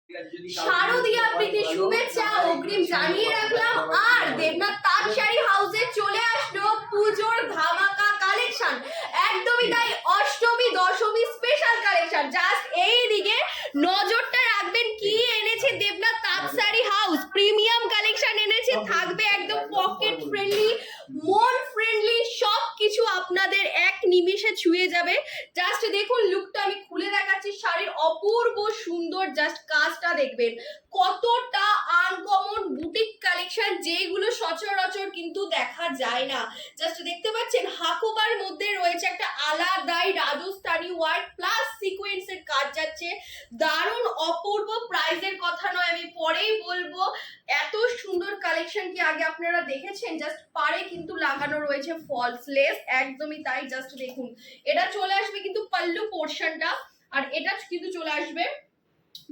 শারদীয়া প্রীতি শুভেচ্ছা অগ্রিম জানিয়ে রাখলাম। আর দেবনাথ তাঁত শাড়ি হাউসে চলে আসলো পুজোর ধামাকা কালেকশন। একদমই তাই, Ashtami Dashami special collection. Just এই দিকে নজরটা রাখবেন কি এনেছে দেবনাথ তাঁত শাড়ি হাউস। প্রিমিয়াম কালেকশন এনেছে, থাকবে একদম পকেট ফ্রেন্ডলি, মন ফ্রেন্ডলি, সব কিছু আপনাদের এক নিমিষে ছুঁয়ে যাবে। জাস্ট দেখুন লুকটা আমি খুলে দেখাচ্ছি, শাড়ির অপূর্ব সুন্দর জাস্ট কাজটা দেখবেন, কতটা আনকমন বুটিক কালেকশন, যেগুলো সচরাচর কিন্তু দেখা যায় না। জাস্ট দেখতে পাচ্ছেন হাকোবার মধ্যে রয়েছে একটা আলাদাই রাজস্থানি ওয়ার্ক প্লাস সিকোয়েন্সের কাজ যাচ্ছে, দারুণ অপূর্ব। প্রাইজের কথা নয়, আমি পরেই বলবো। এত সুন্দর কালেকশন কি আগে আপনারা দেখেছেন? জাস্ট পাড়ে কিন্তু লাগানো রয়েছে ফলস লেস, একদমই তাই। জাস্ট দেখুন, এটা চলে আসবে কিন্তু পাল্লু পোর্শনটা, আর এটা কিন্তু চলে আসবে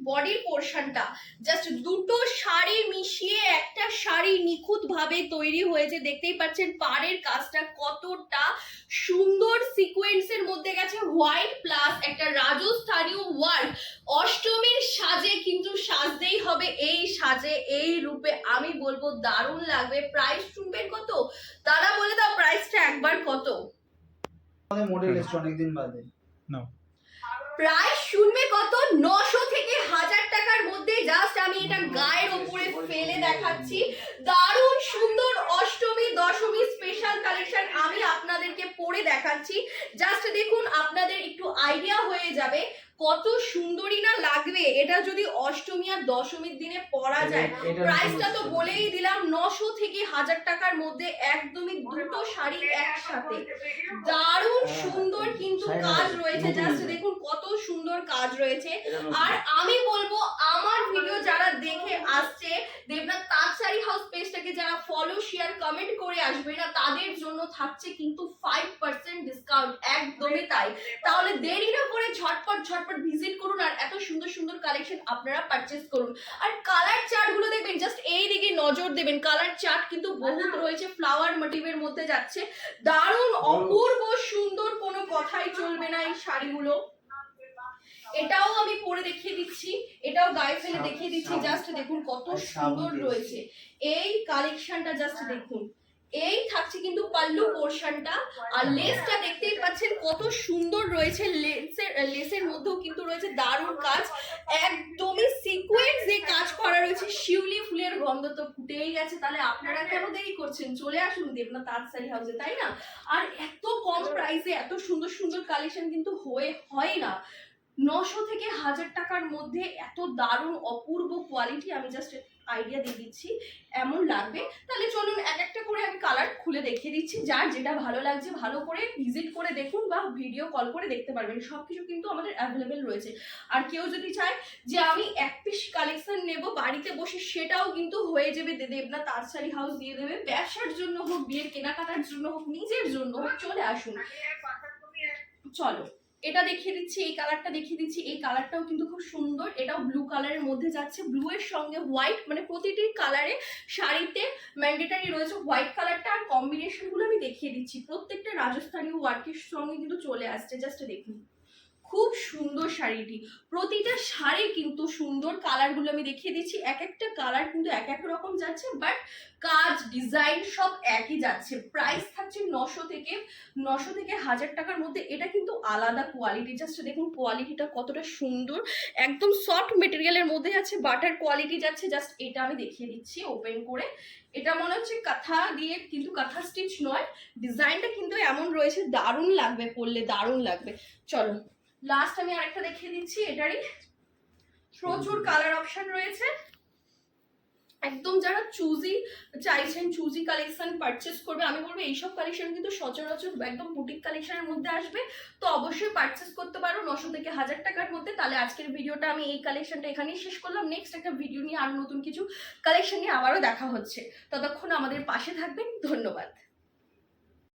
বডির পোর্শনটা। জাস্ট দুটো শাড়ি মিশিয়ে একটা শাড়ি নিখুঁত ভাবে তৈরি হয়েছে। দেখতেই পাচ্ছেন পাড়ের কাজটা কতটা সুন্দর, সিকোয়েন্সের মধ্যে গেছে হোয়াইট প্লাস একটা রাজস্থানী ওয়ার্ক। অষ্টমীর সাজে কিন্তু সাজতেই হবে, এই সাজে এই রূপে আমি বলবো দারুণ লাগবে। প্রাইস শুনবেন কত? দাদা বলে দাও প্রাইসটা একবার কত? মডেল এসছে অনেকদিন বাদে। না, প্রাইস শুনবে কত? 900 থেকে 1000 টাকার মধ্যে। জাস্ট আমি এটা গায়ের উপরে ফেলে দেখাচ্ছি, দারুণ সুন্দর অষ্টমী দশমী স্পেশাল কালেকশন আমি আপনাদেরকে পরে দেখাচ্ছি। জাস্ট দেখুন, আপনাদের একটু আইডিয়া হয়ে যাবে কত সুন্দরী না লাগবে এটা যদি অষ্টমী আর দশমীর দিনে পরা যায়। প্রাইসটা তো বলেই দিলাম, 900 থেকে 1000 টাকার মধ্যে একদমই দুটো শাড়ি একসাথে। দারুণ সুন্দর কিন্তু কাজ রয়েছে, জাস্ট দেখুন কত সুন্দর কাজ রয়েছে। আর আমি বলবো আমার ভিডিও যারা দেখে আসছে, দেবনাথ তাঁত শাড়ি হাউস পেজটাকে যারা ফলো শেয়ার কমেন্ট করে আসবে না, তাদের জন্য থাকছে কিন্তু 5% ডিসকাউন্ট। একদমই তাই, তাহলে দেরি না করে ঝটপট ভিজিট করুন আর এত সুন্দর সুন্দর কালেকশন আপনারা পারচেজ করুন। আর কালার চার্ট গুলো দেখবেন, জাস্ট এই দিকে নজর দেবেন, কালার চার্ট কিন্তু বহুত রয়েছে, ফ্লাওয়ার মোটিভের মধ্যে যাচ্ছে, দারুণ অপূর্ব সুন্দর, কোনো কথাই চলবে না এই শাড়িগুলো। এটাও আমি পরে দেখিয়ে দিচ্ছি, এটাও গায়ে ফেলে দেখিয়ে দিচ্ছি। জাস্ট দেখুন কত সুন্দর রয়েছে এই কালেকশনটা, জাস্ট দেখুন। এই থাকছে কিন্তু পাল্লু পোর্শনটা, আর লেসটা দেখতেই পাচ্ছেন কত সুন্দর রয়েছে। লেসের মধ্যেও কিন্তু রয়েছে দারুণ কাজ, একদমই সিকোয়েন্স যে কাজ করা রয়েছে। শিউলি ফুলের গন্ধ তো ফুটেই গেছে, তাহলে আপনারা কেন দেরি করছেন? চলে আসুন দেবনাথ তাঁত শাড়ি হাউসে, তাই না? আর এত কম প্রাইসে এত সুন্দর সুন্দর কালেকশন কিন্তু হয় না। 900 থেকে 1000 টাকার মধ্যে এত দারুণ অপূর্ব কোয়ালিটি, আমি জাস্ট আইডিয়া দিয়ে দিচ্ছি এমন লাগবে। তাহলে চলুন এক একটা করে আমি কালার খুলে দেখিয়ে দিচ্ছি, যার যেটা ভালো লাগছে ভালো করে ভিজিট করে দেখুন বা ভিডিও কল করে দেখতে পারবেন, সবকিছু কিন্তু আমাদের অ্যাভেলেবেল রয়েছে। আর কেউ যদি চায় যে আমি এক পিস কালেকশন নেব বাড়িতে বসে, সেটাও কিন্তু হয়ে যাবে, দেবনাথ তাঁত শাড়ি হাউস দিয়ে দেবে। ব্যবসার জন্য হোক, বিয়ের কেনাকাটার জন্য হোক, নিজের জন্য হোক, চলে আসুন। চলো এটা দেখিয়ে দিচ্ছি, এই কালারটা দেখিয়ে দিচ্ছি। এই কালারটাও কিন্তু খুব সুন্দর, এটাও ব্লু কালারের মধ্যে যাচ্ছে, ব্লু এর সঙ্গে হোয়াইট, মানে প্রতিটি কালারে শাড়িতে ম্যান্ডেটারি রয়েছে হোয়াইট কালারটা। আর কম্বিনেশন গুলো আমি দেখিয়ে দিচ্ছি, প্রত্যেকটা রাজস্থানী ওয়ার্কের সঙ্গে কিন্তু চলে আসছে। জাস্ট দেখুন খুব সুন্দর শাড়িটি, প্রতিটা শাড়ি কিন্তু সুন্দর। কালারগুলো আমি দেখিয়ে দিচ্ছি, এক একটা কালার কিন্তু এক এক রকম যাচ্ছে, বাট কাজ ডিজাইন সব একই যাচ্ছে। প্রাইস থাকছে 900 থেকে 1000 টাকার মধ্যে। এটা কিন্তু আলাদা কোয়ালিটি, জাস্ট দেখুন কোয়ালিটিটা কতটা সুন্দর, একদম সফট মেটেরিয়ালের মধ্যে যাচ্ছে, বাটার কোয়ালিটি যাচ্ছে। জাস্ট এটা আমি দেখিয়ে দিচ্ছি ওপেন করে, এটা মনে হচ্ছে কাঁথা দিয়ে, কিন্তু কাঁথা স্টিচ নয়, ডিজাইনটা কিন্তু এমন রয়েছে, দারুণ লাগবে পরলে, দারুণ লাগবে। চলো লাস্ট আমি আরেকটা দেখিয়ে দিচ্ছি, এটারই প্রচুর কালার অপশন রয়েছে। একদম যারা চুজি চাইছেন, চুজি কালেকশন পারচেস করবে, আমি বলবো এইসব কালেকশন কিন্তু সচরাচর একদম বুটিক কালেকশনের মধ্যে আসবে, তো অবশ্যই পারচেস করতে পারো 900 থেকে 1000 টাকার মধ্যে। তাহলে আজকের ভিডিওটা আমি এই কালেকশনটা এখানেই শেষ করলাম। নেক্সট একটা ভিডিও নিয়ে আরো নতুন কিছু কালেকশন নিয়ে আবারও দেখা হচ্ছে, ততক্ষণ আমাদের পাশে থাকবেন। ধন্যবাদ।